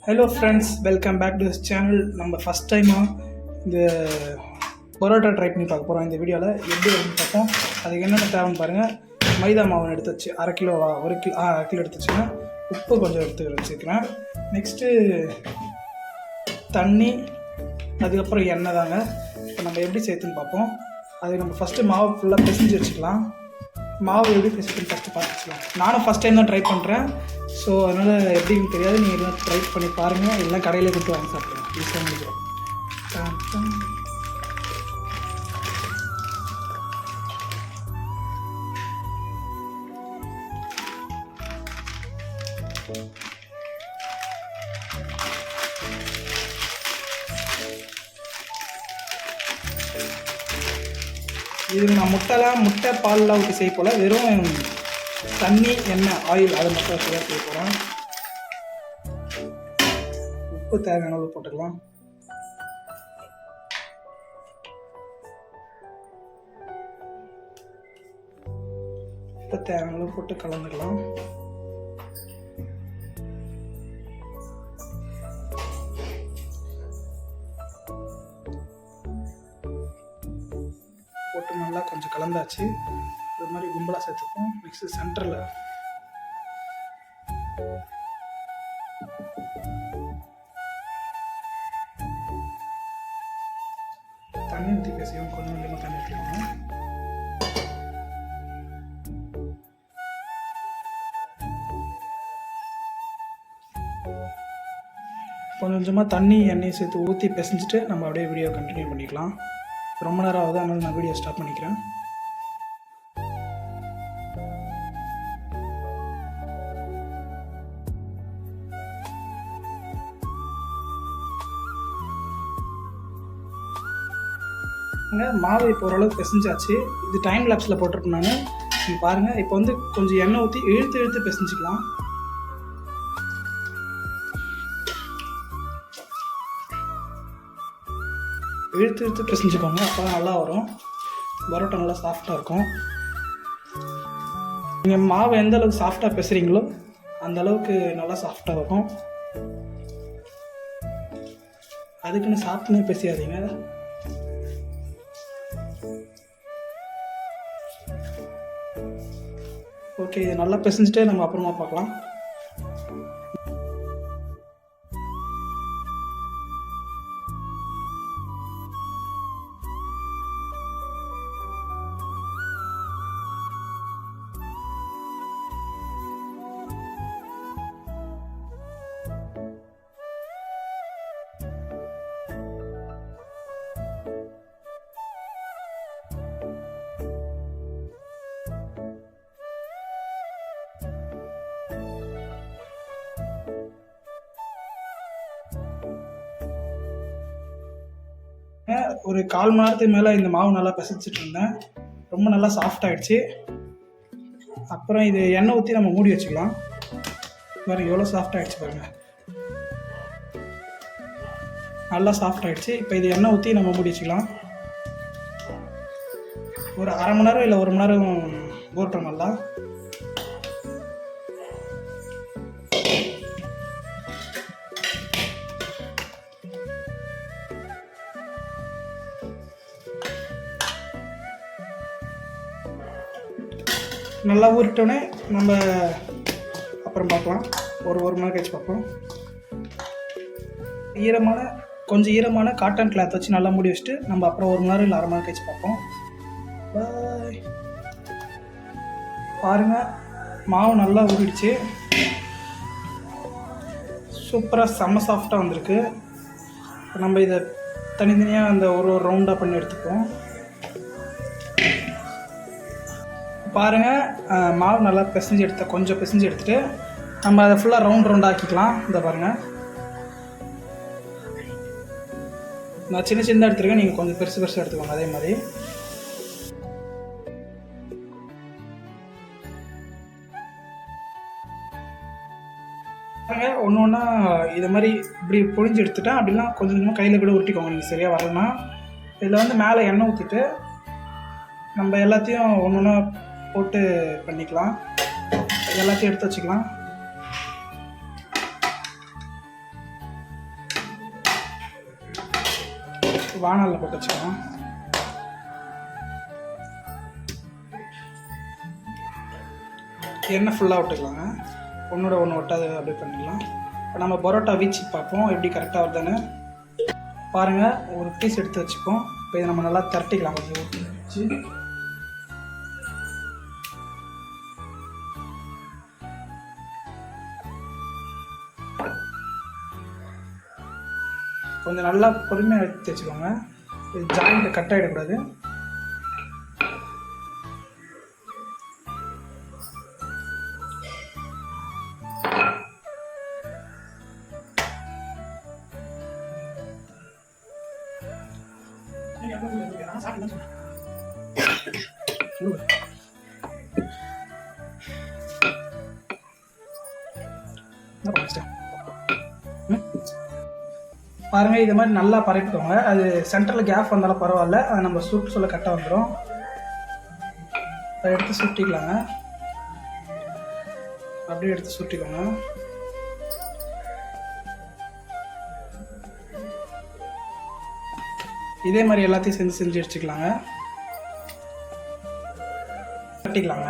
Hello friends, welcome back to this channel. நம்ம first டைமாக இந்த பரோட்டா ட்ரை பண்ணி பார்க்க போகிறோம். இந்த வீடியோவில் எப்படி வரும்னு பார்ப்போம். அதுக்கு என்னென்ன தேவைன்னு பாருங்கள். மைதா மாவு எடுத்து வச்சு அரை கிலோ எடுத்து வச்சுங்க. உப்பு கொஞ்சம் எடுத்து வச்சுக்கிறேன். நெக்ஸ்ட்டு தண்ணி, அதுக்கப்புறம் எண்ணெய் தாங்க. இப்போ நம்ம எப்படி சேர்த்துன்னு பார்ப்போம். அது நம்ம ஃபஸ்ட்டு மாவு ஃபுல்லாக பிசைஞ்சு வச்சுக்கலாம். மாவு எப்படி பிசைஞ்சுன்னு ஃபஸ்ட்டு பார்த்துக்கலாம். நானும் ஃபஸ்ட் டைம் தான் ட்ரை பண்ணுறேன். ஸோ அதனால் எப்படின்னு தெரியாது. நீங்கள் எல்லாம் ட்ரை பண்ணி பாருங்கள். எல்லாம் கடையிலே கொடுத்து வாங்கி சாப்பிடுங்க. ஈஸியாக முடிஞ்சிடும். இது நான் முட்டை பால்லாம் ஊற்றி செய்ய போல், வெறும் தண்ணி, எண்ணெய், ஆயில் அதை மட்டும் செய்ய போகிறேன். உப்பு தேவையான அளவு போட்டுக்கலாம். உப்பு தேவையான அளவு போட்டு கலந்துக்கலாம். போட்டு நல்லா கொஞ்சம் கலந்தாச்சு. இது மாதிரி கும்பலாக சேர்த்துப்போம். நெக்ஸ்ட் சென்டரில் தண்ணி ஊற்றி பேசியும் கொஞ்சம் கொஞ்சமாக தண்ணி ஊற்றிக்கோங்க. கொஞ்சம் கொஞ்சமாக தண்ணி எண்ணெயை சேர்த்து ஊற்றி பிசைஞ்சிட்டு நம்ம அப்படியே வீடியோ கண்டினியூ பண்ணிக்கலாம். ரொம்ப நேரம் ஆகுது, அதனால் நான் வீடியோ ஸ்டாப் பண்ணிக்கிறேன். மாவு இப்போ ஓரளவுக்கு பிசைஞ்சாச்சு. இது டைம் லேப்ஸில் போட்டிருப்பேன் நான். நீங்கள் பாருங்கள். இப்போ வந்து கொஞ்சம் எண்ணெய் ஊற்றி இழுத்து பிசைஞ்சிக்கலாம். இழுத்து பிசைஞ்சுக்கோங்க. அப்போ தான் நல்லா வரும். பரோட்டா நல்லா சாஃப்டாக இருக்கும். நீங்கள் மாவு எந்த அளவுக்கு சாஃப்டாக பிசைறீங்களோ அந்த அளவுக்கு நல்லா சாஃப்டாக இருக்கும். அதுக்குன்னு சாப்பிட்டுனே பிசையாதீங்க. ஓகே, இது நல்லா பிசைஞ்சிட்டே நம்ம அப்புறமா பார்க்கலாம். ஒரு 1/4 மணி நேரத்துக்கு மேலே இந்த மாவு நல்லா பிசைச்சிட்டு இருந்தேன். ரொம்ப நல்லா சாஃப்ட் ஆகிடுச்சு. அப்புறம் இது எண்ணெய் ஊற்றி நம்ம மூடி வச்சுக்கலாம். பாருங்கள் எவ்வளோ சாஃப்ட் ஆகிடுச்சு பாருங்கள். நல்லா சாஃப்ட் ஆகிடுச்சு. இப்போ இது எண்ணெய் ஊற்றி நம்ம மூடி வச்சுக்கலாம். ஒரு 1/2 மணி நேரம் இல்லை 1 மணி நேரம் போட்டோம். நல்லா நல்லா ஊறிட்டோன்னே நம்ம அப்புறம் பார்க்கலாம். ஒரு மணி நேரம் கழிச்சு பார்ப்போம். கொஞ்சம் ஈரமான காட்டன் கிளாத் வச்சு நல்லா மூடி வச்சுட்டு நம்ம அப்புறம் 1 மணி நேரம் இல்லை 1/2 மணி நேரம் கழிச்சு பார்ப்போம். பாய். பாருங்கள், மாவு நல்லா ஊறிடுச்சு. சூப்பராக செம்ம சாஃப்டாக வந்திருக்கு. நம்ம இதை தனித்தனியாக அந்த ஒரு ரவுண்டாக பண்ணி எடுத்துப்போம். பாருங்கள், மாவு நல்லா கொஞ்சம் பிசைஞ்சு எடுத்துகிட்டு நம்ம அதை ஃபுல்லாக ரவுண்டாக ஆக்கிக்கலாம். இதை பாருங்கள், நான் சின்ன எடுத்துருக்கேன். நீங்கள் கொஞ்சம் பெருசு எடுத்துக்கோங்க. அதே மாதிரி பாருங்கள், ஒன்று இதை மாதிரி இப்படி பொழிஞ்சு எடுத்துட்டேன். அப்படின்னா கொஞ்சம் கொஞ்சமாக கையில் கூட உருட்டிக்கோங்க. நீங்கள் சரியாக வரலன்னா இதில் வந்து மேலே எண்ணெய் ஊற்றிட்டு நம்ம எல்லாத்தையும் ஒன்று போட்டு பண்ணிக்கலாம். எல்லாத்தையும் எடுத்து வச்சுக்கலாம். வானலில் போட்டு வச்சுக்கலாம். எண்ணெய் ஃபுல்லாக விட்டுக்கலாங்க, ஒன்றோட ஒன்று ஒட்டாது அப்படியே பண்ணிடலாம். இப்போ நம்ம பரோட்டா வீச்சு பார்ப்போம் எப்படி கரெக்டாக வருதுன்னு பாருங்கள். ஒரு பீஸ் எடுத்து வச்சுப்போம். இப்போ இதை நம்ம நல்லா திரட்டிக்கலாம். கொஞ்சம் ஊற்றி வச்சு கொஞ்சம் நல்லா பொறுமையாக எடுத்து வச்சுக்கோங்க. இது ஜாயிண்ட் கட் ஆகிடக்கூடாது. பாருங்க, இது மாதிரி நல்லா பரப்பிக்கோங்க. அது சென்டரில் கேப் வந்தாலும் பரவாயில்ல, அதை நம்ம சுட்டு சொல்ல கரெக்டாக வந்துடும். அதை எடுத்து சுட்டிக்கலாங்க. அப்படியே எடுத்து சுட்டிக்கோங்க. இதே மாதிரி எல்லாத்தையும் செஞ்சு வச்சுக்கலாங்க. கட்டிக்கலாங்க.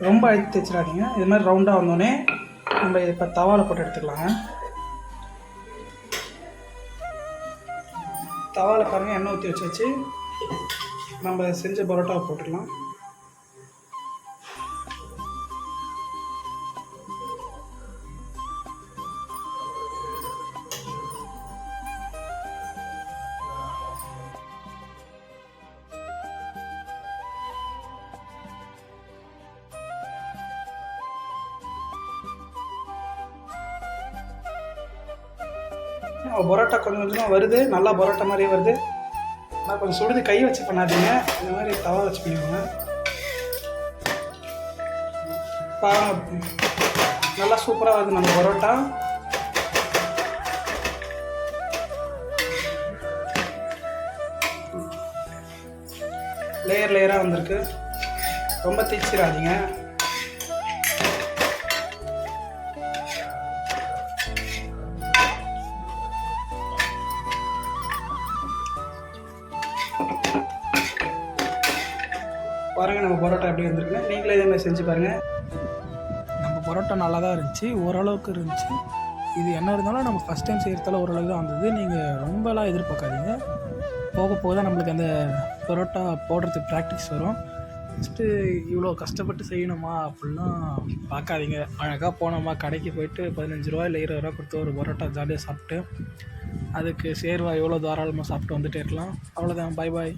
ரொம்ப அழுத்தி வச்சிடாதீங்க. இது மாதிரி ரவுண்டாக வந்தோடனே நம்ம இதை இப்போ தவாவில் போட்டு எடுத்துக்கலாங்க. தவாவில் பாருங்கள், எண்ணெய் ஊற்றி வச்சு நம்ம செஞ்ச பரோட்டாவை போட்டுக்கலாம். பரோட்டா கொஞ்சம் கொஞ்சமாக வருது, நல்லா பரோட்டா மாதிரியே வருது. ஆனால் கொஞ்சம் சுடுது, கை வச்சு பண்ணாதீங்க, இந்த மாதிரி தவா வச்சு பண்ணிக்கோங்க. நல்லா சூப்பராக வருது நம்ம பரோட்டா. லேயர் லேயராக வந்திருக்கு. ரொம்ப தீச்சிடாதீங்க. பாருங்கள் நம்ம பரோட்டா எப்படி வந்துருக்குன்னு நீங்களே இதே மாதிரி செஞ்சு பாருங்கள். நம்ம பரோட்டா நல்லா தான் இருந்துச்சு, ஓரளவுக்கு இருந்துச்சு. இது என்ன இருந்தாலும் நம்ம ஃபஸ்ட் டைம் செய்கிறதால ஓரளவுக்கு தான் வந்தது. நீங்கள் ரொம்பலாம் எதிர்பார்க்காதீங்க. போக போக தான் நம்மளுக்கு அந்த பரோட்டா போடுறதுக்கு ப்ராக்டிஸ் வரும். ஃபஸ்ட்டு இவ்வளோ கஷ்டப்பட்டு செய்யணுமா அப்படிலாம் பார்க்காதீங்க. அழகாக போனோமா, கடைக்கு போயிட்டு 15 ரூபா இல்லை 20 ரூபா கொடுத்து ஒரு பரோட்டா ஜாலியாக சாப்பிட்டு அதுக்கு சேர்வா எவ்வளோ தாராளமாக சாப்பிட்டு வந்துட்டே இருக்கலாம். அவ்வளோதான். பாய் பாய்.